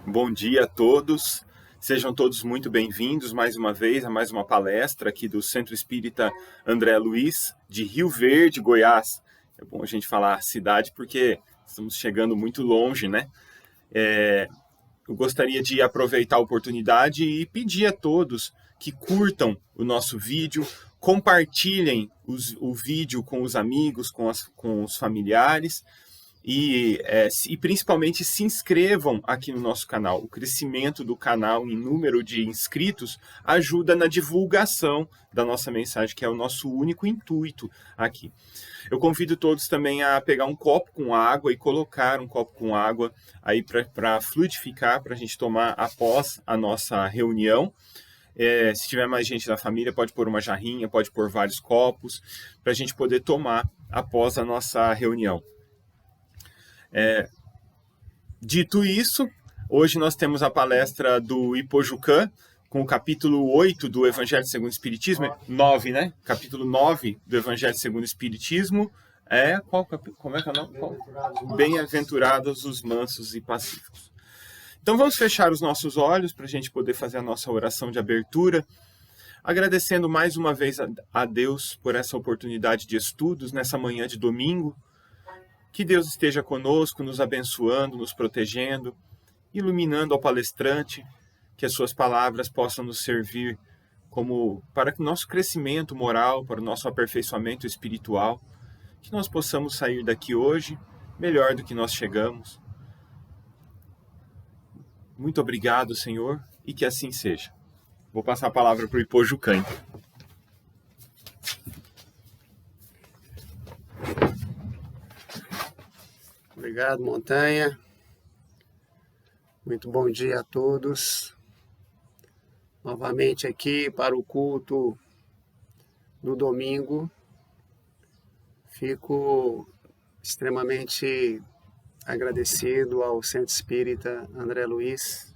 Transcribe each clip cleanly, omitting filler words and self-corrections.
Bom dia a todos, sejam todos muito bem-vindos mais uma vez a mais uma palestra aqui do Centro Espírita André Luiz, de Rio Verde, Goiás. É bom a gente falar cidade porque estamos chegando muito longe, né? Eu gostaria de aproveitar a oportunidade e pedir a todos que curtam o nosso vídeo, compartilhem o vídeo com os amigos, com os familiares, e principalmente se inscrevam aqui no nosso canal. O crescimento do canal em número de inscritos ajuda na divulgação da nossa mensagem, que é o nosso único intuito aqui. Eu convido todos também a pegar um copo com água e colocar um copo com água aí para fluidificar, para a gente tomar após a nossa reunião. Se tiver mais gente da família, pode pôr uma jarrinha, pode pôr vários copos, para a gente poder tomar após a nossa reunião. Dito isso, hoje nós temos a palestra do Ipojucã, com o capítulo 8 do Evangelho segundo o Espiritismo, 9, né? Capítulo 9 do Evangelho segundo o Espiritismo, como é que é o nome? Bem-aventurados os mansos e pacíficos. Então vamos fechar os nossos olhos para a gente poder fazer a nossa oração de abertura, agradecendo mais uma vez a Deus por essa oportunidade de estudos nessa manhã de domingo. Que Deus esteja conosco, nos abençoando, nos protegendo, iluminando ao palestrante, que as suas palavras possam nos servir para o nosso crescimento moral, para o nosso aperfeiçoamento espiritual, que nós possamos sair daqui hoje melhor do que nós chegamos. Muito obrigado, Senhor, e que assim seja. Vou passar a palavra para o Ipojucã. Obrigado, Montanha. Muito bom dia a todos. Novamente aqui para o culto do domingo. Fico extremamente agradecido ao Centro Espírita André Luiz,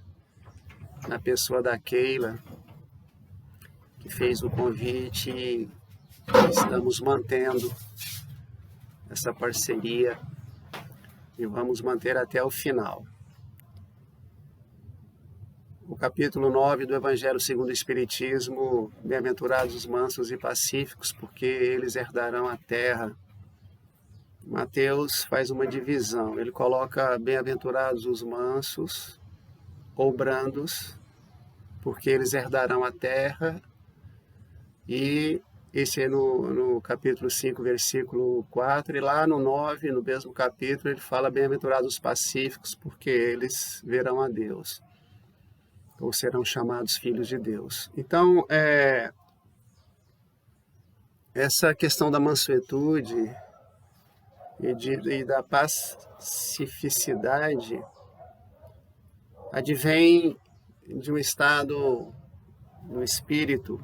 na pessoa da Keila, que fez o convite e estamos mantendo essa parceria e vamos manter até o final. O capítulo 9 do Evangelho segundo o Espiritismo, bem-aventurados os mansos e pacíficos, porque eles herdarão a terra. Mateus faz uma divisão, ele coloca bem-aventurados os mansos ou brandos, porque eles herdarão a terra, e esse é no capítulo 5, versículo 4, e lá no 9, no mesmo capítulo, ele fala bem-aventurados os pacíficos, porque eles verão a Deus, ou serão chamados filhos de Deus. Então, essa questão da mansuetude e da pacificidade advém de um estado no espírito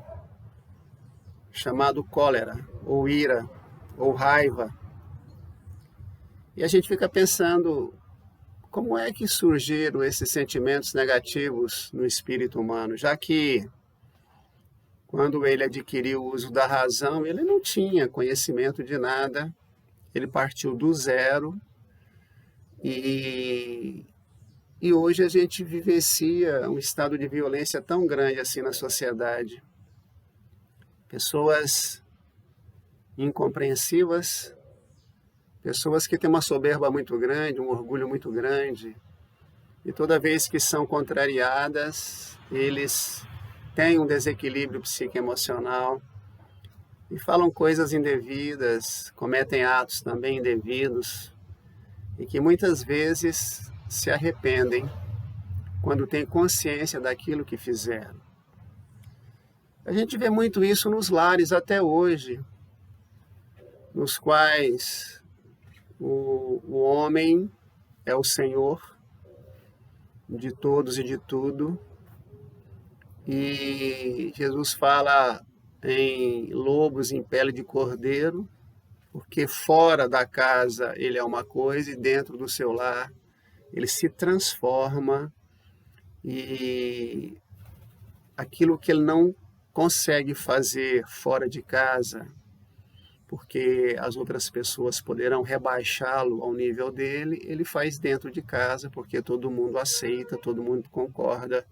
chamado cólera, ou ira, ou raiva. E a gente fica pensando, como é que surgiram esses sentimentos negativos no espírito humano? Já que, quando ele adquiriu o uso da razão, ele não tinha conhecimento de nada, ele partiu do zero, e hoje a gente vivencia um estado de violência tão grande assim na sociedade. Pessoas incompreensivas, pessoas que têm uma soberba muito grande, um orgulho muito grande, e toda vez que são contrariadas, eles têm um desequilíbrio psicoemocional e falam coisas indevidas, cometem atos também indevidos, e que muitas vezes se arrependem quando têm consciência daquilo que fizeram. A gente vê muito isso nos lares até hoje, nos quais o homem é o senhor de todos e de tudo, e Jesus fala em lobos em pele de cordeiro, porque fora da casa ele é uma coisa e dentro do seu lar ele se transforma, e aquilo que ele não consegue fazer fora de casa, porque as outras pessoas poderão rebaixá-lo ao nível dele, ele faz dentro de casa, porque todo mundo aceita, todo mundo concorda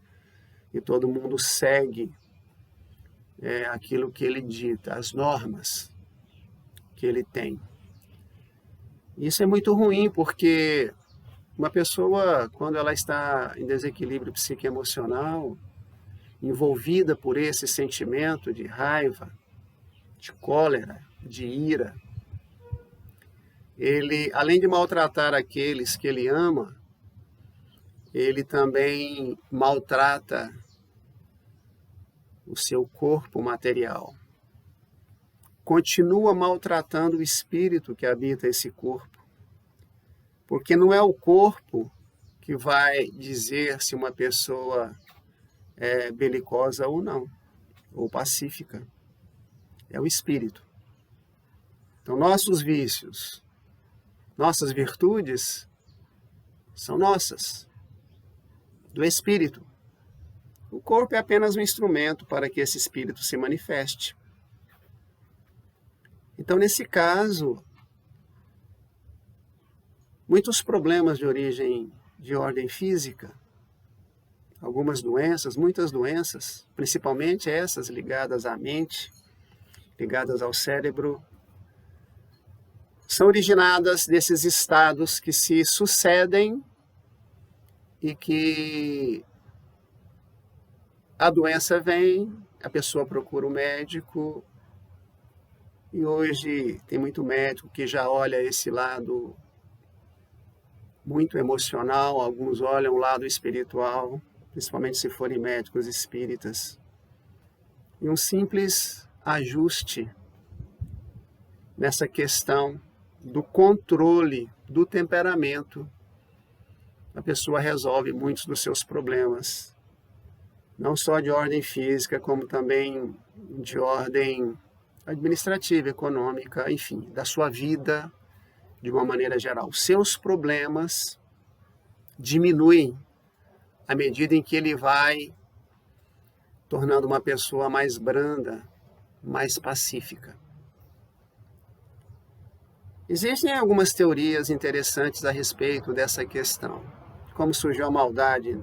e todo mundo segue aquilo que ele dita, as normas que ele tem. Isso é muito ruim, porque uma pessoa, quando ela está em desequilíbrio psicoemocional, envolvida por esse sentimento de raiva, de cólera, de ira, ele, além de maltratar aqueles que ele ama, ele também maltrata o seu corpo material. Continua maltratando o espírito que habita esse corpo. Porque não é o corpo que vai dizer se uma pessoa é belicosa ou não, ou pacífica. É o espírito. Então, nossos vícios, nossas virtudes, são nossas, do espírito. O corpo é apenas um instrumento para que esse espírito se manifeste. Então, nesse caso, muitos problemas de ordem física, algumas doenças, muitas doenças, principalmente essas ligadas à mente, ligadas ao cérebro, são originadas desses estados que se sucedem e que a doença vem, a pessoa procura o médico, e hoje tem muito médico que já olha esse lado muito emocional, alguns olham o lado espiritual, principalmente se forem médicos espíritas. E um simples ajuste nessa questão do controle do temperamento, a pessoa resolve muitos dos seus problemas, não só de ordem física, como também de ordem administrativa, econômica, enfim, da sua vida de uma maneira geral. Seus problemas diminuem à medida em que ele vai tornando uma pessoa mais branda, mais pacífica. Existem algumas teorias interessantes a respeito dessa questão. Como surgiu a maldade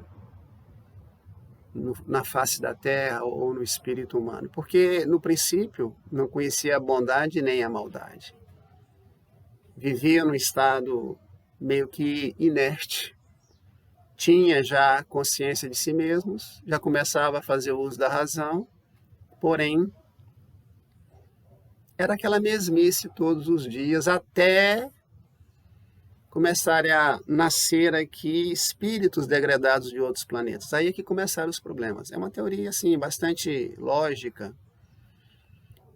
na face da terra ou no espírito humano. Porque, no princípio, não conhecia a bondade nem a maldade. Vivia num estado meio que inerte. Tinha já consciência de si mesmos, já começava a fazer uso da razão, porém, era aquela mesmice todos os dias, até começarem a nascer aqui espíritos degradados de outros planetas. Aí é que começaram os problemas. É uma teoria, assim, bastante lógica,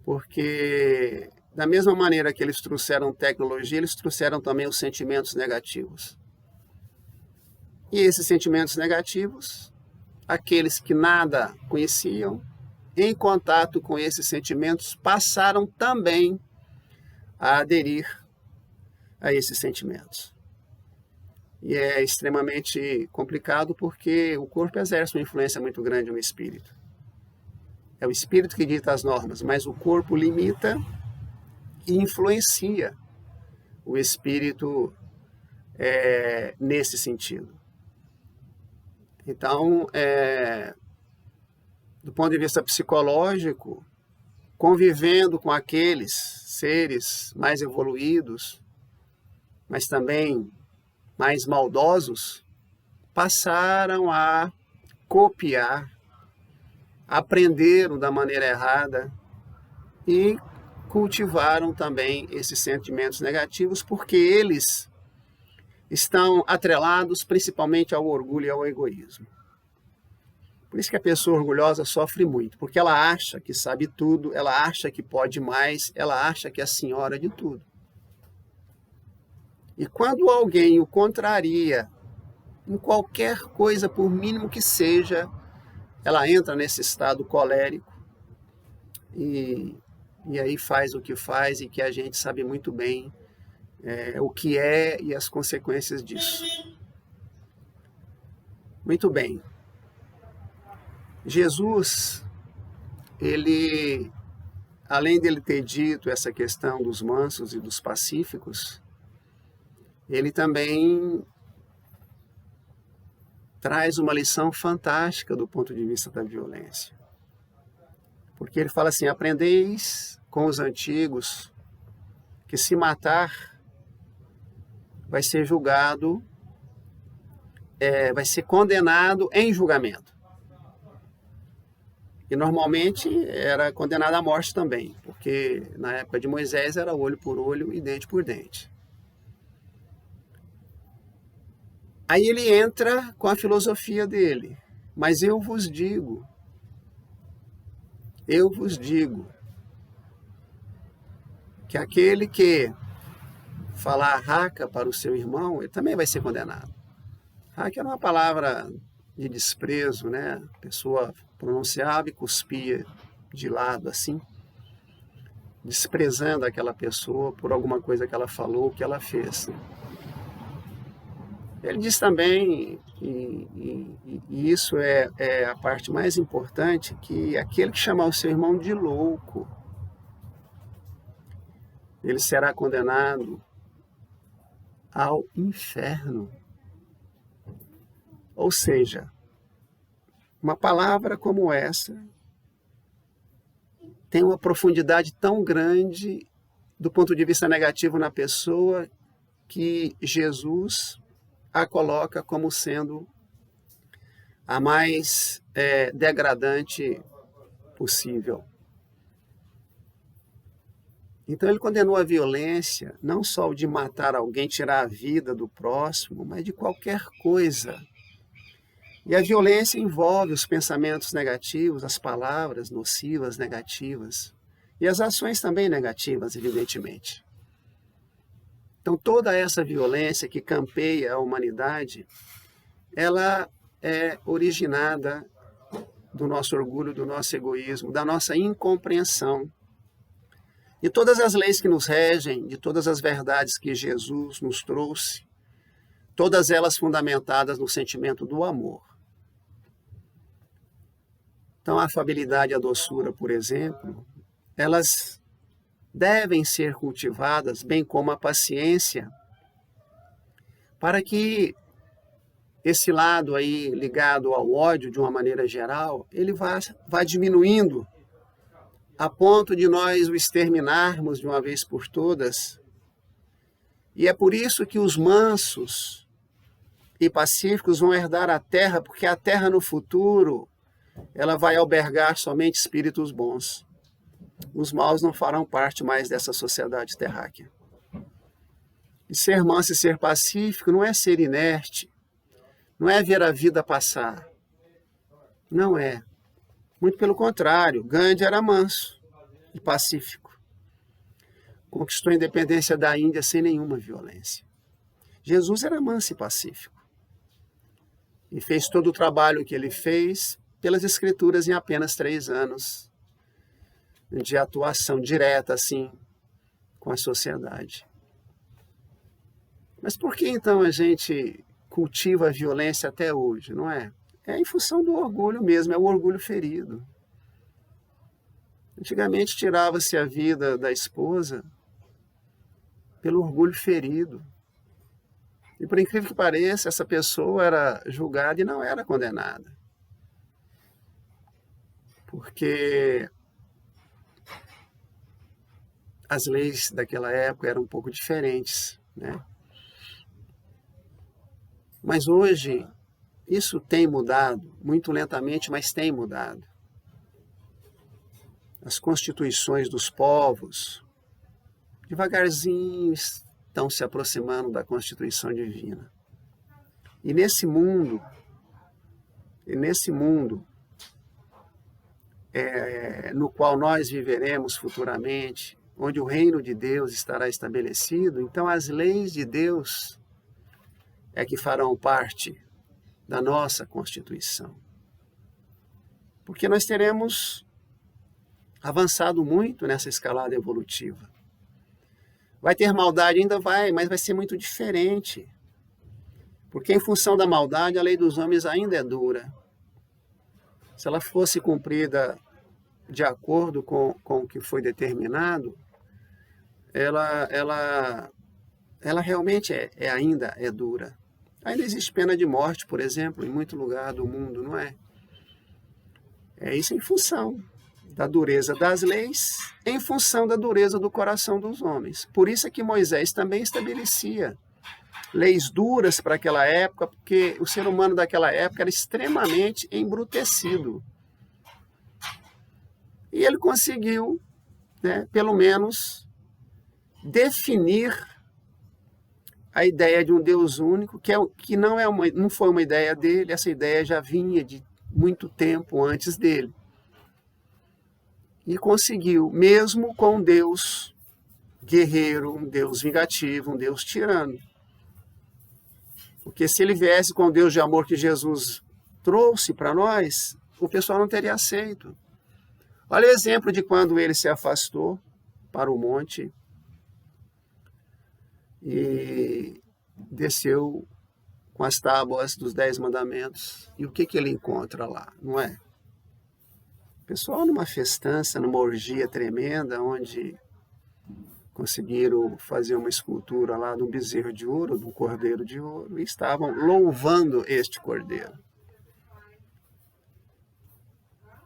porque da mesma maneira que eles trouxeram tecnologia, eles trouxeram também os sentimentos negativos. E esses sentimentos negativos, aqueles que nada conheciam, em contato com esses sentimentos, passaram também a aderir a esses sentimentos. E é extremamente complicado porque o corpo exerce uma influência muito grande no espírito. É o espírito que dita as normas, mas o corpo limita e influencia o espírito nesse sentido. Então, do ponto de vista psicológico, convivendo com aqueles seres mais evoluídos, mas também mais maldosos, passaram a copiar, aprenderam da maneira errada e cultivaram também esses sentimentos negativos, porque eles estão atrelados principalmente ao orgulho e ao egoísmo. Por isso que a pessoa orgulhosa sofre muito, porque ela acha que sabe tudo, ela acha que pode mais, ela acha que é a senhora de tudo. E quando alguém o contraria, em qualquer coisa, por mínimo que seja, ela entra nesse estado colérico e aí faz o que faz e que a gente sabe muito bem o que é e as consequências disso. Muito bem. Jesus, ele além dele ter dito essa questão dos mansos e dos pacíficos, ele também traz uma lição fantástica do ponto de vista da violência. Porque ele fala assim: aprendeis com os antigos que se matar vai ser julgado, vai ser condenado em julgamento. E normalmente era condenado à morte também, porque na época de Moisés era olho por olho e dente por dente. Aí ele entra com a filosofia dele: mas eu vos digo, que aquele que falar raca para o seu irmão, ele também vai ser condenado. Raca era uma palavra de desprezo, né? A pessoa pronunciava e cuspia de lado assim, desprezando aquela pessoa por alguma coisa que ela falou, que ela fez. Ele diz também, e isso é a parte mais importante, que aquele que chamar o seu irmão de louco, ele será condenado ao inferno. Ou seja, uma palavra como essa tem uma profundidade tão grande do ponto de vista negativo na pessoa, que Jesus a coloca como sendo a mais degradante possível. Então ele condenou a violência, não só o de matar alguém, tirar a vida do próximo, mas de qualquer coisa. E a violência envolve os pensamentos negativos, as palavras nocivas, negativas, e as ações também negativas, evidentemente. Então toda essa violência que campeia a humanidade, ela é originada do nosso orgulho, do nosso egoísmo, da nossa incompreensão. De todas as leis que nos regem, de todas as verdades que Jesus nos trouxe, todas elas fundamentadas no sentimento do amor. Então a afabilidade e a doçura, por exemplo, elas devem ser cultivadas, bem como a paciência, para que esse lado aí ligado ao ódio de uma maneira geral, ele vá diminuindo a ponto de nós o exterminarmos de uma vez por todas. E é por isso que os mansos e pacíficos vão herdar a terra, porque a terra no futuro ela vai albergar somente espíritos bons. Os maus não farão parte mais dessa sociedade terráquea. E ser manso e ser pacífico não é ser inerte, não é ver a vida passar. Não é. Muito pelo contrário, Gandhi era manso e pacífico. Conquistou a independência da Índia sem nenhuma violência. Jesus era manso e pacífico. E fez todo o trabalho que ele fez pelas Escrituras em apenas 3 anos de atuação direta, assim, com a sociedade. Mas por que então a gente cultiva a violência até hoje, não é? É em função do orgulho mesmo, é o orgulho ferido. Antigamente tirava-se a vida da esposa pelo orgulho ferido. E por incrível que pareça, essa pessoa era julgada e não era condenada. Porque as leis daquela época eram um pouco diferentes, né? Mas hoje, isso tem mudado, muito lentamente, mas tem mudado. As constituições dos povos, devagarzinho, estão se aproximando da Constituição Divina. E nesse mundo no qual nós viveremos futuramente, onde o reino de Deus estará estabelecido, então as leis de Deus é que farão parte da nossa Constituição. Porque nós teremos avançado muito nessa escalada evolutiva. Vai ter maldade? Ainda vai, mas vai ser muito diferente. Porque em função da maldade, a lei dos homens ainda é dura. Se ela fosse cumprida de acordo com o que foi determinado, ela realmente ainda é dura. Ainda existe pena de morte, por exemplo, em muito lugar do mundo, não é? É isso em função da dureza das leis, em função da dureza do coração dos homens. Por isso é que Moisés também estabelecia leis duras para aquela época, porque o ser humano daquela época era extremamente embrutecido. E ele conseguiu, né, pelo menos, definir a ideia de um Deus único, que não foi uma ideia dele, essa ideia já vinha de muito tempo antes dele. E conseguiu, mesmo com um Deus guerreiro, um Deus vingativo, um Deus tirano. Porque se ele viesse com o Deus de amor que Jesus trouxe para nós, o pessoal não teria aceito. Olha o exemplo de quando ele se afastou para o monte e desceu com as tábuas dos 10 mandamentos. E o que ele encontra lá, não é? O pessoal numa festança, numa orgia tremenda, onde conseguiram fazer uma escultura lá de um bezerro de ouro, de um cordeiro de ouro, e estavam louvando este cordeiro.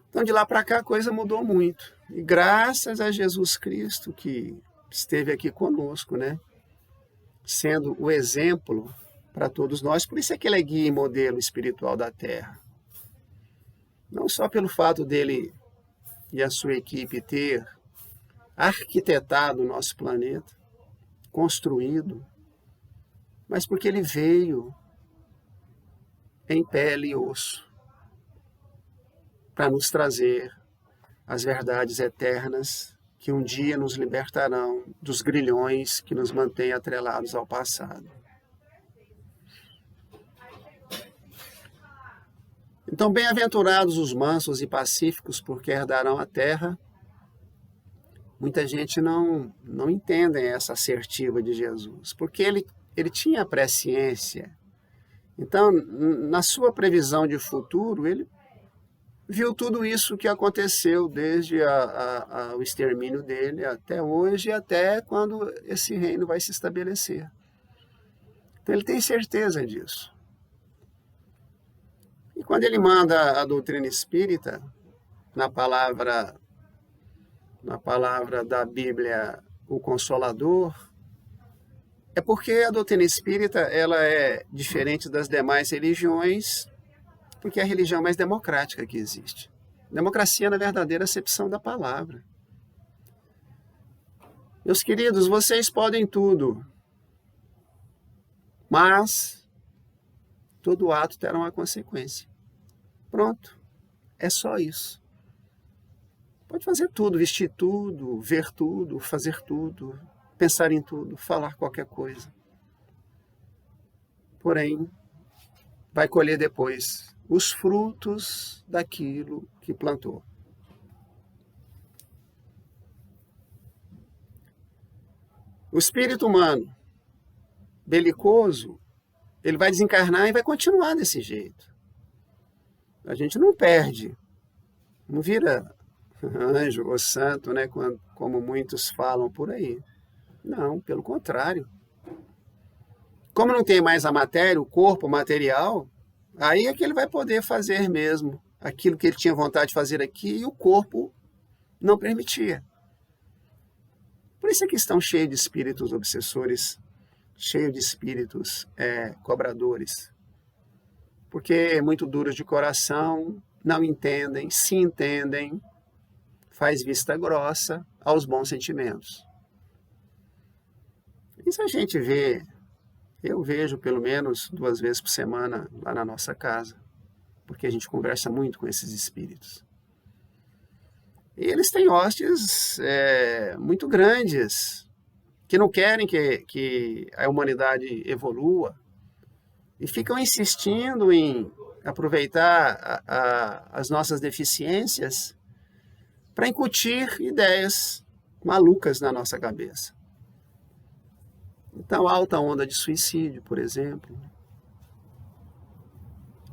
Então, de lá para cá, a coisa mudou muito. E graças a Jesus Cristo, que esteve aqui conosco, né? Sendo o exemplo para todos nós. Por isso é que ele é guia e modelo espiritual da Terra. Não só pelo fato dele e a sua equipe ter arquitetado o nosso planeta, construído, mas porque ele veio em pele e osso para nos trazer as verdades eternas que um dia nos libertarão dos grilhões que nos mantêm atrelados ao passado. Então, bem-aventurados os mansos e pacíficos, porque herdarão a terra. Muita gente não entende essa assertiva de Jesus, porque ele tinha presciência. Então, na sua previsão de futuro, ele viu tudo isso que aconteceu desde o extermínio dele até hoje e até quando esse reino vai se estabelecer. Então, ele tem certeza disso. E quando ele manda a doutrina espírita, na palavra da Bíblia, o Consolador, é porque a doutrina espírita ela é diferente das demais religiões, porque é a religião mais democrática que existe. Democracia na verdadeira acepção da palavra. Meus queridos, vocês podem tudo, mas todo ato terá uma consequência. Pronto, é só isso. Pode fazer tudo, vestir tudo, ver tudo, fazer tudo, pensar em tudo, falar qualquer coisa. Porém, vai colher depois os frutos daquilo que plantou. O espírito humano, belicoso, ele vai desencarnar e vai continuar desse jeito. A gente não perde, não vira anjo ou santo, né, como muitos falam por aí. Não, pelo contrário. Como não tem mais a matéria, o corpo material, aí é que ele vai poder fazer mesmo aquilo que ele tinha vontade de fazer aqui e o corpo não permitia. Por isso é que estão cheios de espíritos obsessores, cheios de espíritos cobradores. Porque muito duros de coração, não entendem, se entendem, faz vista grossa aos bons sentimentos. Isso a gente vê, eu vejo pelo menos 2 vezes por semana lá na nossa casa, porque a gente conversa muito com esses espíritos. E eles têm hostes muito grandes, que não querem que a humanidade evolua, e ficam insistindo em aproveitar as nossas deficiências para incutir ideias malucas na nossa cabeça. Então, alta onda de suicídio, por exemplo,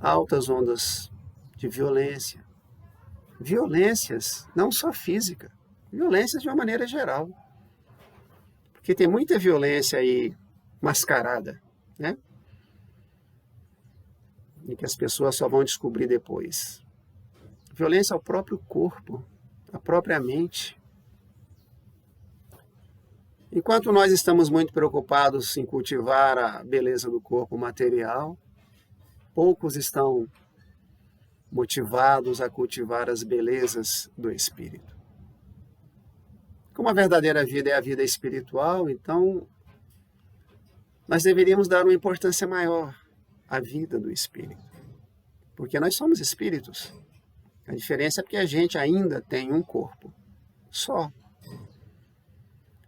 altas ondas de violência, violências, não só física, violências de uma maneira geral. Porque tem muita violência aí mascarada, né? E que as pessoas só vão descobrir depois. Violência ao próprio corpo, à própria mente. Enquanto nós estamos muito preocupados em cultivar a beleza do corpo material, poucos estão motivados a cultivar as belezas do espírito. Como a verdadeira vida é a vida espiritual, então nós deveríamos dar uma importância maior à vida do espírito. Porque nós somos espíritos. A diferença é porque a gente ainda tem um corpo só.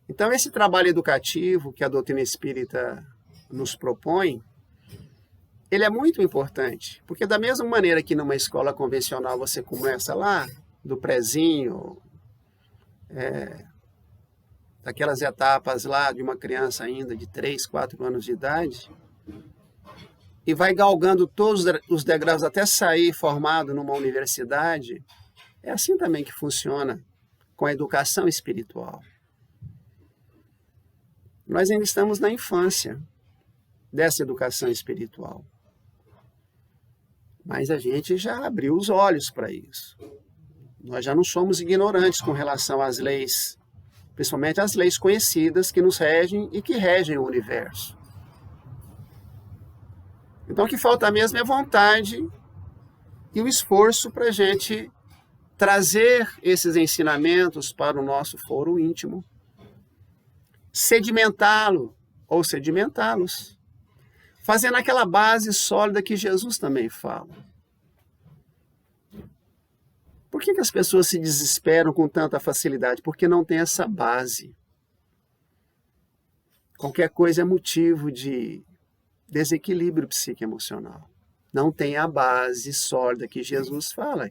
Então, esse trabalho educativo que a doutrina espírita nos propõe, ele é muito importante, porque da mesma maneira que numa escola convencional você começa lá, do prezinho, daquelas etapas lá de uma criança ainda de 3, 4 anos de idade, e vai galgando todos os degraus até sair formado numa universidade, é assim também que funciona com a educação espiritual. Nós ainda estamos na infância dessa educação espiritual. Mas a gente já abriu os olhos para isso. Nós já não somos ignorantes com relação às leis, principalmente as leis conhecidas que nos regem e que regem o universo. Então o que falta mesmo é vontade e o esforço para a gente trazer esses ensinamentos para o nosso foro íntimo, sedimentá-lo ou sedimentá-los, fazendo aquela base sólida que Jesus também fala. Por que as pessoas se desesperam com tanta facilidade? Porque não tem essa base. Qualquer coisa é motivo de desequilíbrio psicoemocional. Não tem a base sólida que Jesus fala,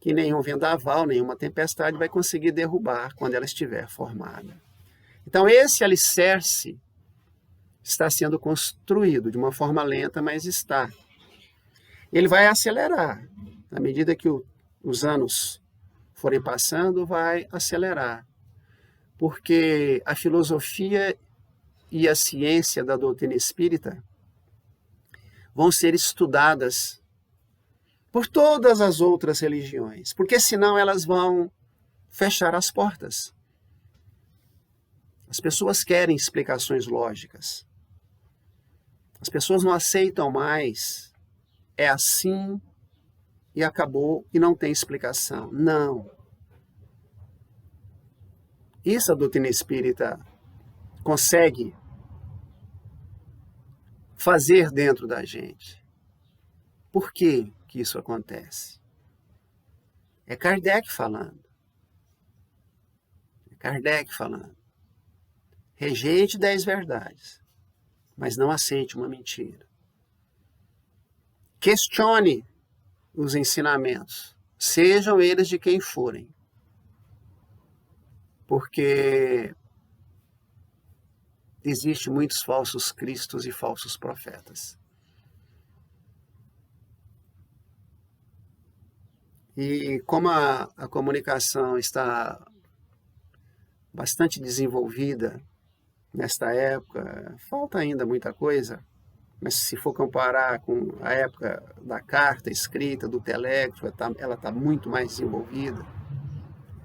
que nenhum vendaval, nenhuma tempestade vai conseguir derrubar quando ela estiver formada. Então, esse alicerce está sendo construído de uma forma lenta, mas está. Ele vai acelerar. À medida que os anos forem passando, vai acelerar. Porque a filosofia e a ciência da doutrina espírita vão ser estudadas por todas as outras religiões, porque senão elas vão fechar as portas. As pessoas querem explicações lógicas. As pessoas não aceitam mais. É assim e acabou e não tem explicação. Não. Isso a doutrina espírita consegue fazer dentro da gente. Por que isso acontece? É Kardec falando. É Kardec falando. Rejeite 10 verdades, mas não aceite uma mentira. Questione os ensinamentos, sejam eles de quem forem. Porque existem muitos falsos cristos e falsos profetas. E como a comunicação está bastante desenvolvida nesta época, falta ainda muita coisa, mas se for comparar com a época da carta escrita, do telégrafo, ela está muito mais desenvolvida.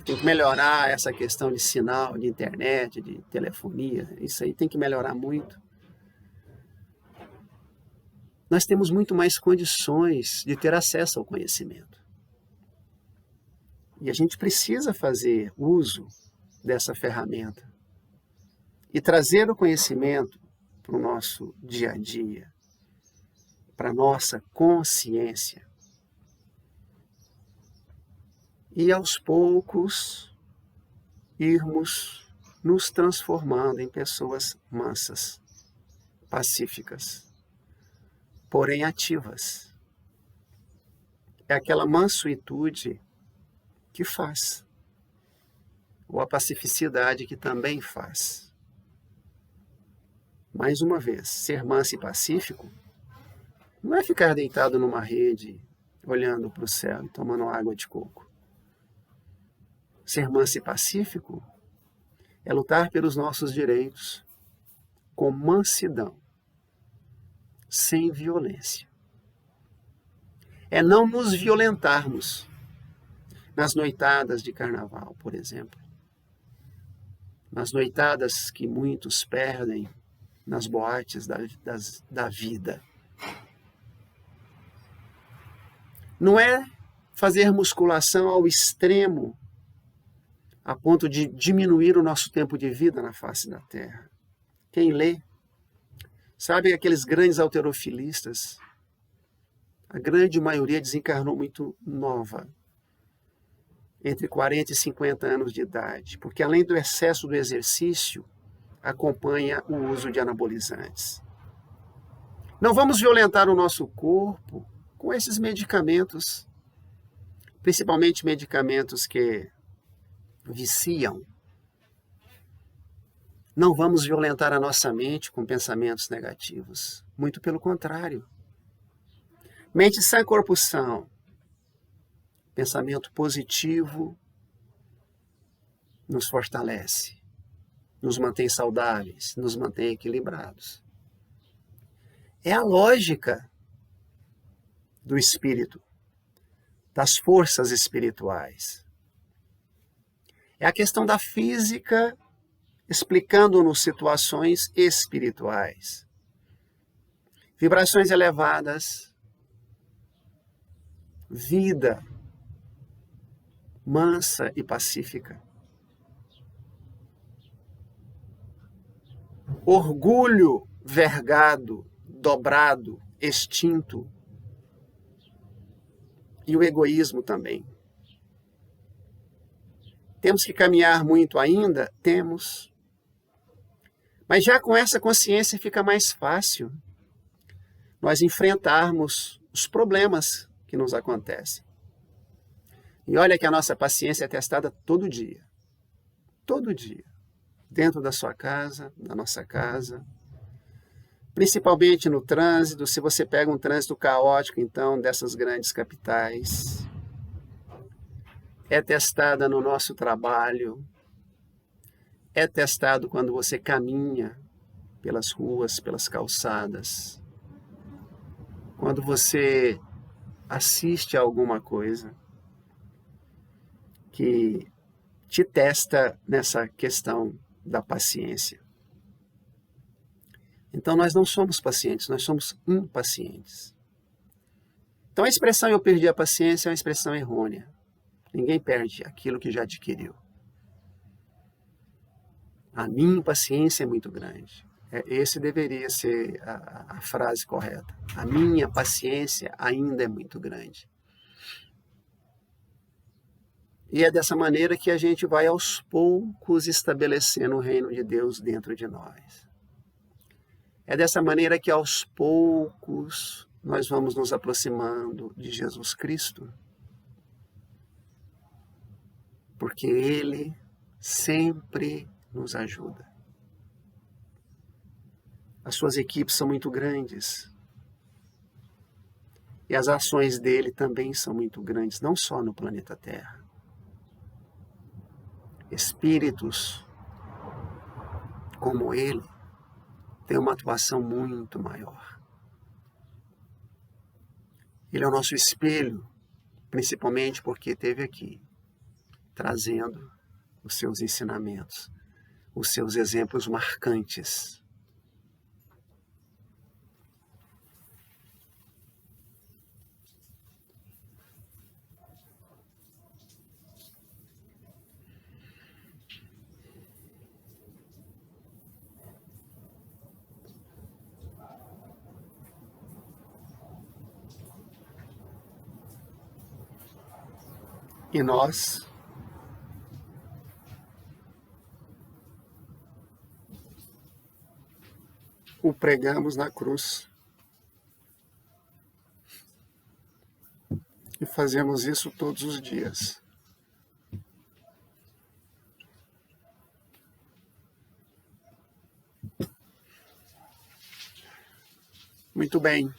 Tem que melhorar essa questão de sinal, de internet, de telefonia, isso aí tem que melhorar muito. Nós temos muito mais condições de ter acesso ao conhecimento. E a gente precisa fazer uso dessa ferramenta e trazer o conhecimento para o nosso dia a dia, para a nossa consciência. E aos poucos irmos nos transformando em pessoas mansas, pacíficas, porém ativas. É aquela mansuetude que faz, ou a pacificidade que também faz. Mais uma vez, ser manso e pacífico não é ficar deitado numa rede olhando para o céu e tomando água de coco. Ser manso e pacífico é lutar pelos nossos direitos com mansidão, sem violência. É não nos violentarmos nas noitadas de carnaval, por exemplo. Nas noitadas que muitos perdem nas boates da vida. Não é fazer musculação ao extremo, a ponto de diminuir o nosso tempo de vida na face da Terra. Quem lê, sabe que aqueles grandes halterofilistas, a grande maioria desencarnou muito nova, entre 40 e 50 anos de idade, porque além do excesso do exercício, acompanha o uso de anabolizantes. Não vamos violentar o nosso corpo com esses medicamentos, principalmente medicamentos que viciam. Não vamos violentar a nossa mente com pensamentos negativos. Muito pelo contrário. Mente sã, corpo são. Pensamento positivo nos fortalece, nos mantém saudáveis, nos mantém equilibrados. É a lógica do espírito, das forças espirituais. É a questão da física explicando-nos situações espirituais. Vibrações elevadas, vida mansa e pacífica. Orgulho vergado, dobrado, extinto. E o egoísmo também. Temos que caminhar muito ainda? Temos. Mas já com essa consciência fica mais fácil nós enfrentarmos os problemas que nos acontecem. E olha que a nossa paciência é testada todo dia. Todo dia. Dentro da sua casa, da nossa casa. Principalmente no trânsito, se você pega um trânsito caótico, então, dessas grandes capitais. É testada no nosso trabalho. É testado quando você caminha pelas ruas, pelas calçadas. Quando você assiste a alguma coisa que te testa nessa questão da paciência. Então, nós não somos pacientes, nós somos impacientes. Então, a expressão "eu perdi a paciência" é uma expressão errônea. Ninguém perde aquilo que já adquiriu. A minha impaciência é muito grande. Esse deveria ser a frase correta. A minha paciência ainda é muito grande. E é dessa maneira que a gente vai aos poucos estabelecendo o reino de Deus dentro de nós. É dessa maneira que aos poucos nós vamos nos aproximando de Jesus Cristo. Porque Ele sempre nos ajuda. As suas equipes são muito grandes. E as ações dele também são muito grandes, não só no planeta Terra. Espíritos como ele têm uma atuação muito maior. Ele é o nosso espelho, principalmente porque esteve aqui, trazendo os seus ensinamentos, os seus exemplos marcantes. E nós o pregamos na cruz. E fazemos isso todos os dias. Muito bem.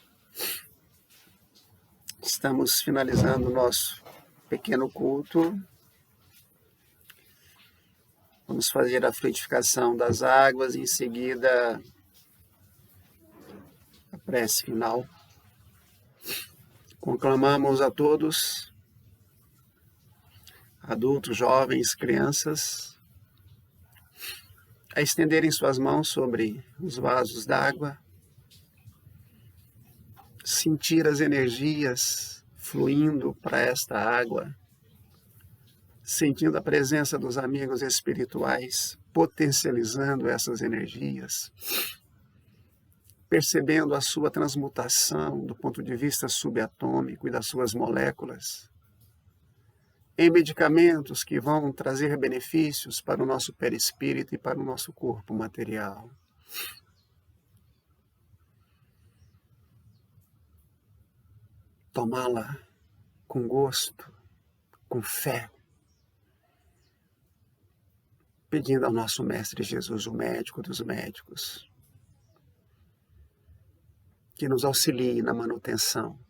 Estamos finalizando o nosso pequeno culto. Vamos fazer a frutificação das águas e em seguida a prece final. Conclamamos a todos, adultos, jovens, crianças, a estenderem suas mãos sobre os vasos d'água, sentir as energias fluindo para esta água, sentindo a presença dos amigos espirituais, potencializando essas energias, percebendo a sua transmutação do ponto de vista subatômico e das suas moléculas, em medicamentos que vão trazer benefícios para o nosso perispírito e para o nosso corpo material. Tomá-la com gosto, com fé, pedindo ao nosso Mestre Jesus, o médico dos médicos, que nos auxilie na manutenção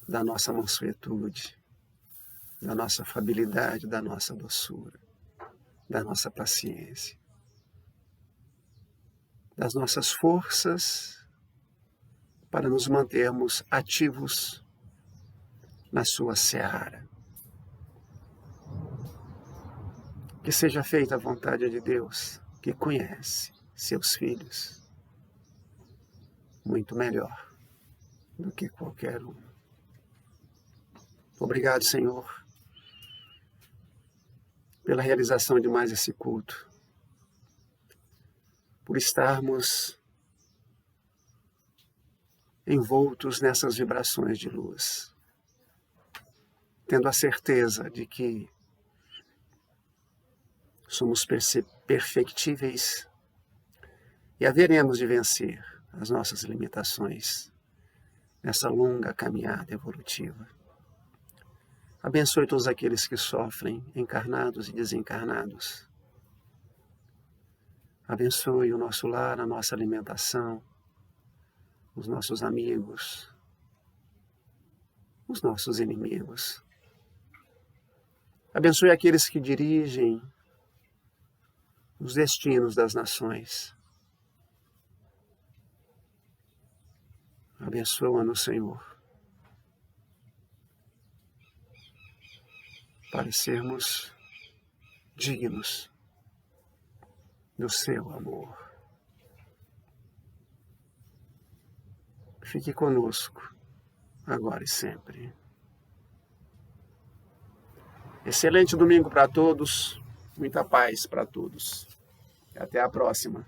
da nossa mansuetude, da nossa afabilidade, da nossa doçura, da nossa paciência, das nossas forças para nos mantermos ativos na sua seara. Que seja feita a vontade de Deus, que conhece seus filhos muito melhor do que qualquer um. Obrigado, Senhor, pela realização de mais esse culto, por estarmos envoltos nessas vibrações de luz, tendo a certeza de que somos perfectíveis e haveremos de vencer as nossas limitações nessa longa caminhada evolutiva. Abençoe todos aqueles que sofrem, encarnados e desencarnados. Abençoe o nosso lar, a nossa alimentação, os nossos amigos, os nossos inimigos. Abençoe aqueles que dirigem os destinos das nações. Abençoa-nos, Senhor, para sermos dignos do seu amor. Fique conosco, agora e sempre. Excelente domingo para todos, muita paz para todos. Até a próxima.